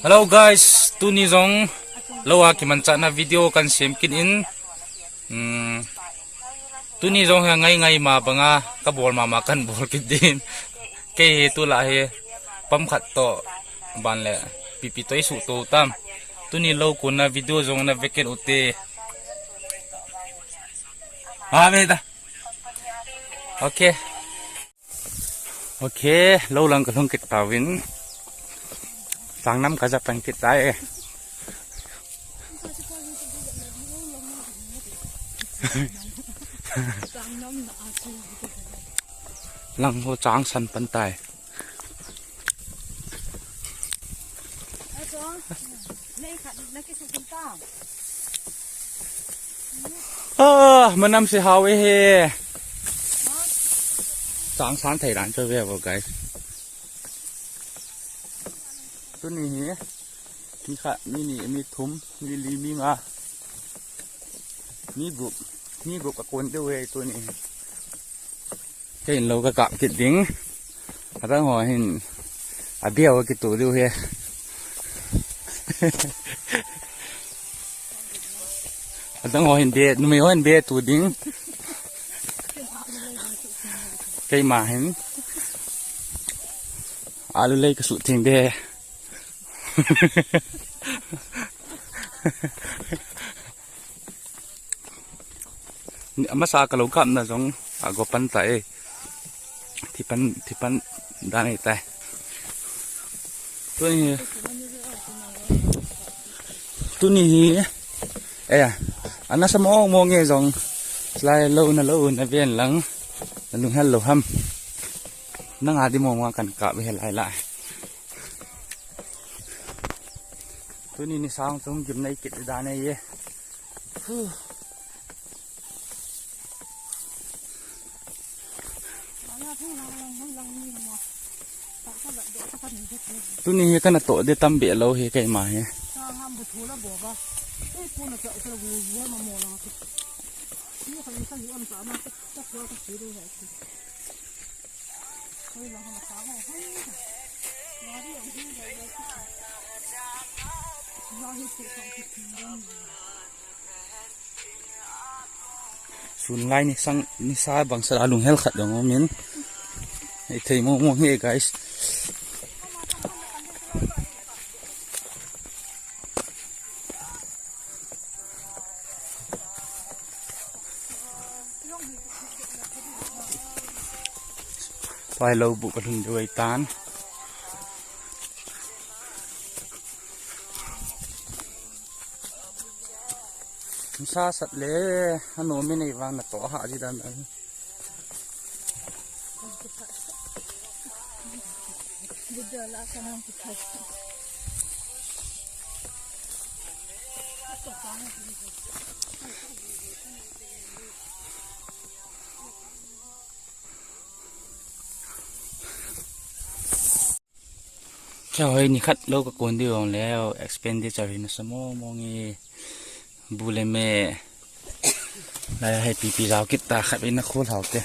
Hello guys, tu ni zong lawa ki man na video kan sem kin in tu ni zong ngai ma banga ka bol ma kan bol ki din ke tu la he pam khat to ban le pipi toi su to tam tu ni lo kun na video zong na veken ute me da okay lo lang ka long kit tawin sang năm cả dập thành thịt tay lăng hồ tráng sân bắn tay mà năm sẽ hao he tráng sáng thầy đàn chơi về vào cáiตัวนี้มีค่ะมีทุ่มมีลีมีมามีบุกกระโกนด้วยตัวนี้เห็นเราก็กะกิดดิ้งตั้งหัวเห็นเบี้ยวกิดตัวด้วยตั้งหัวเห็นเบี้ยนุ่มหัวเห็นเบี้ยตัวดิ้งใกล้มาเห็นลุเลยกระสุนทิ้งเด้นี่มาสากระโหลกนะจงก็ปันใจที่ปันด้านนี้แต่ตัวนี้อันนั้นสมองมองเงี้ยจงสไลด์lâuนะเวียนหลังลุงฮัลโหลฮัมนั่งอาดิมองว่ากันกะไปเห็นไรตัวนี้นี่สาวต้องจิ้มในกิจดาในเย่ตัวนี้ก็น่าโตเดตัมเบลเราเฮกันมาเฮส่วนไล่นี่สังนี่ซาบังสระลุงเฮลขัดอย่างงี้ไอ้เทยมองเฮ้ guys ไปเราบุกกระถึงด้วยตานซาสัตว์เลยฮันโนไม่ในวางนักต่อหาที่ด้านนั้นแค่เฮ้ยนี่คัดโลกกวนเดียวแล้ว expenditure นะสมมองงี้บูเลเม่ได้ให้ปีเราคิดตาขับไปนักโคเหล่าเต้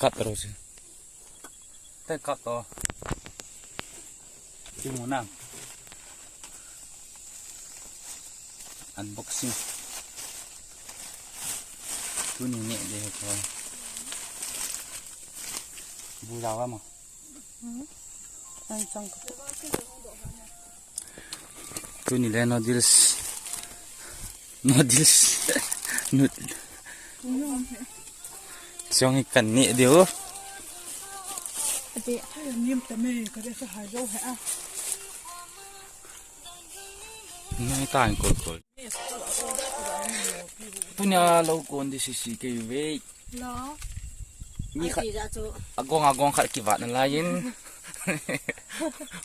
กัดตัวสิเต้กัดตัวที่หมูนั่งอันบ็อกซิ่งตัวนี้เนี่ยเดี๋ยวก่อนบูเราว่ามั้งตัวนี้แหละ noodles trong cái cảnh nhẹ điếu ngay tàn cột tu nhà lâu còn đi xì cái về như khát agong khát kỳ vạn là yên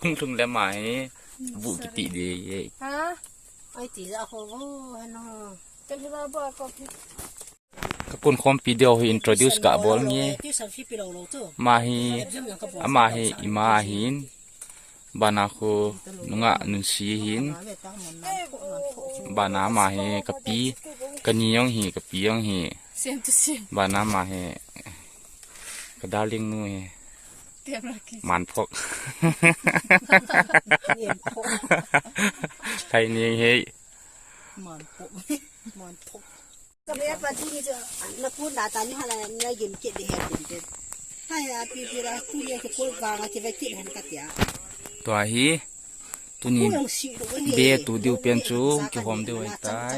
không thường làm mãi vụ cái tỷ đi các con không video hi introduce cả bol nghe imahin banako nunga nunsi hin bana mahi kapi kaniyong hi bana mahi kadaling nu he มันพกไทยนี่เฮ้ย ก็ไม่ปฏินี่จะนักพูดด่าตานี่ฮะแล้วเนี่ยยืนเจ็ดเดียร์เด็ดให้ปีละคู่เนี่ยจะพูดวางจะไปเจ็ดหันกัดยา ตัวฮีตัวนี้เบี้ยตัวเดียวเปลี่ยนจูกี่หอมเดียวไอ้ตาย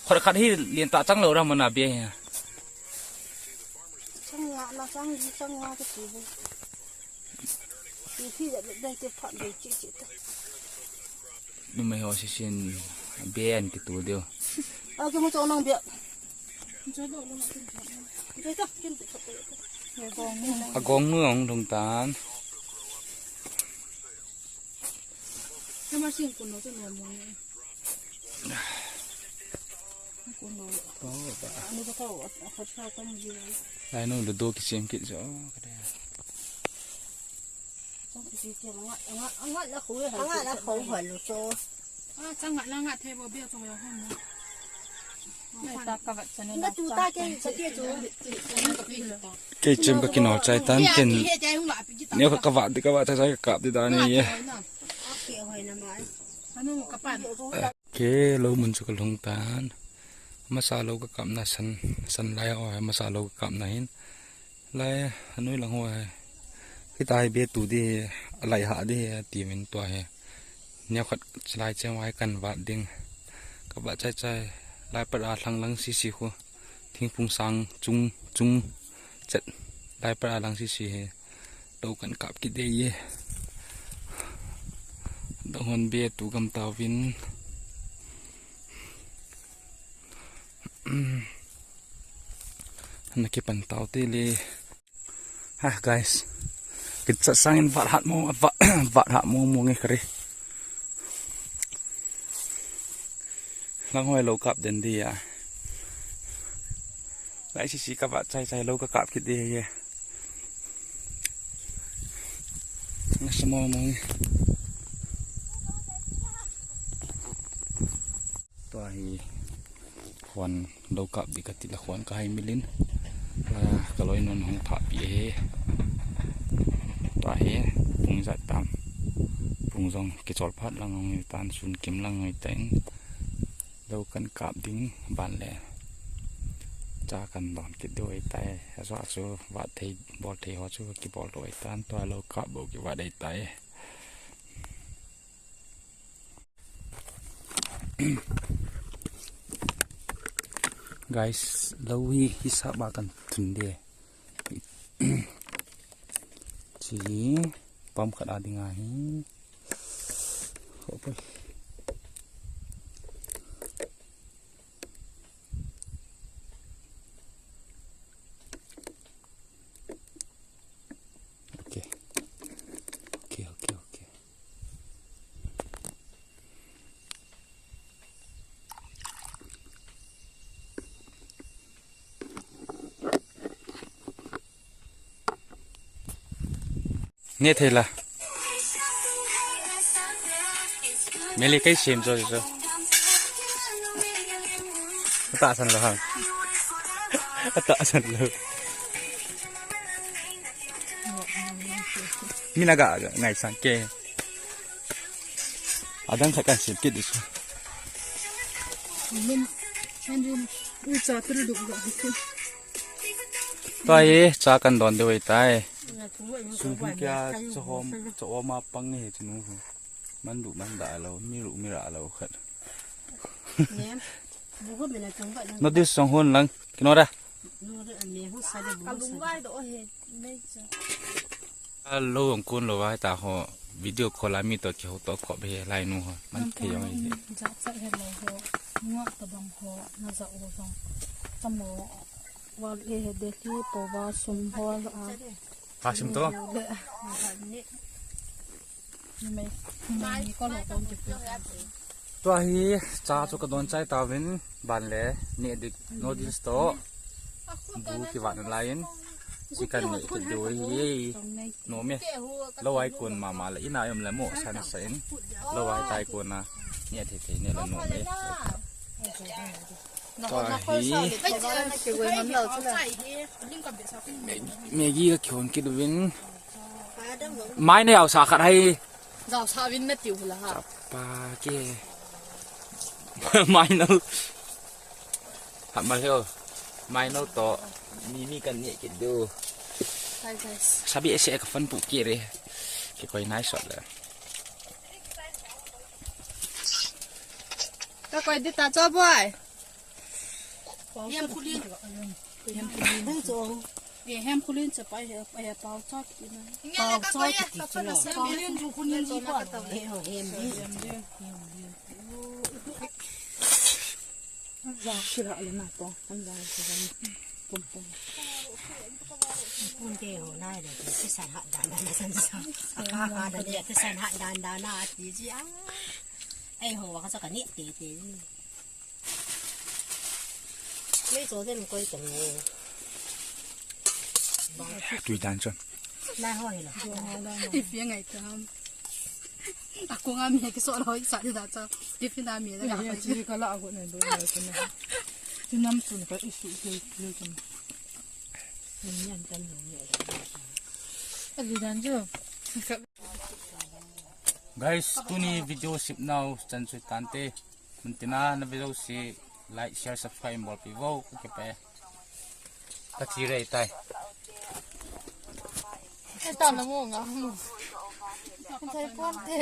คนขัดที่เรียนตาจังเลยเรามันน่ะเบี้ยจังหวะเราจังหวะก็ถือที่จะได้จะผ่านไปจิตดูไม่หัวเสียนเบี้ยนกี่ตัวเดียวเอาแค่มาโจนังเบี้ยกองเมืองตรงตาลถ้ามาสิ่งคนเราจะนอนมองคนเราอันนี้ก็เท่าเขาชอบต้องยืนไอ้นู่นดูกิเสียงกิจจ้ะก็ได้ต้องกิเสียงงะแล้วเขาหันลูกโซ่จังหวะแล้วงะเทบเบี้ยตรงแล้วห้องนะ那猪大概这点猪，cái chim cái nọ trái tan cái nếu các bạn thì các bạn thấy cặp thì đó này cái lâu mình chụp lông tan masa lâu cái cặp là sân lai hỏi masa lâu cái cặp này lai nói là hồi cái tai biết tụ đi lại hạ đi tìm mình tuổi nếu khách lai chơi ngoài cần vạn đinh các bạn trai lại bắt đầu lăng xì khu thiên phung sang chung chật lại bắt đầu lăng xì đầu cận cặp cái đây đầu hòn bia tụ cầm tàu vin anh cái bàn tàu tê li ha guys cái chợ sang vặt hạt mua nghe kiri lăng hoài lâu cặp đến đi à lại chỉ các bạn trai lâu các cặp kia đi à nó sao mongตัวควรlâu cặp đi cái làควรcái hai milin là cái lối nón hồng tháp bểตัวphùng giải tam phùng rong cái chọt phát lăng người tan sun kiếm lăng người tén đâu cần cặp đính bàn lẻ cha cần đòn cái đôi tay rõ số vợ thầy bỏ thầy họ số cái bỏ đôi tan toa lâu cặp bộ cái vợ đầy tay guys lâu hi sao bà cần thừng đi chỉ bấm khát đi ngay không nghe thế là mấy lấy cái xem rồi tạ sẵn là hả tạ sẵn là mình là gà ngày sáng kê ở đang phải cần xem kết đi chứ mình uca từ được rồi tôi cha cần đòn đôi tay suy kia cho hôm cho mà băng này thì nóมันดุมันด่าเราไม่รู้ไม่ด่าเราขัดนอดิสองคนหลังกินอะไรเราของคุณเราว่าตาเขาวิดีโอคอลมีตัวเกี่ยวตัวขอบไปไล่นู่นมันเที่ยวอย่างนี้จะเห็นเราหัวตะบังหัวน่าจะโอ้ยจมูกว่าเด็กเด็กที่ปว่าสุ่มหัวพาชิมตัวตัวฮีจ้าจุกโดนใจตาวินบานเล่เนี่ยดิโนดิสโตบูกี่วันอะไรน์สิกันเนี่ยจะดูฮีโนเมียเราไว้กวนมาเลยอีนายอมละโมสันเซนเราไว้ตายกวนนะเนี่ยเท่ๆเนี่ยเราโนเมีย เมกี้ก็เขียนกิดวินไม้เนี่ยเอาสาขัดให้ เราชาวินไม่ติวละค่ะ ปาเก้ ไม้เนาทำมาเร็วไม้เนาต่อมีกันเนี่ยกินดู ใช่ใช่ sabi ese ka fan pukire ke koy nice ole ก็คอยติดตาจ้าบ่อยเยี่ยมคุลิน 那种เยี่ยมคุลินจะไปเปาจ้ากินนะ 包装的底子了， คุลินดูคุลินดีกว่า 没有也没有。 ว่าคืออะไรมาปองอันว่าคืออะไรปุ่ม 本地有那的，去山下单单的身上，哈哈的咧，去山下单单那自己啊，哎好，我这个你弟弟，你昨天规定哦， tu dan chon 那好了， ที่เฟียงไงตามอากูงามีกี่ส่วนเราอีกสัตว์ที่ตาจ้าที่ฟินามีแล้วก็จีก็ละอากูเนี่ยดูเลยกันนะที่น้ำสุนก็อิสุเลยกัน 很认真有没有？ ดีดันจ้ะ guys tu ni video sip now chan chui tante muntina na video si like share subscribe bol pivo ke pe ta chi re tai ไอ้ตามละโมงอ่ะมึงใช้ป้อนเต้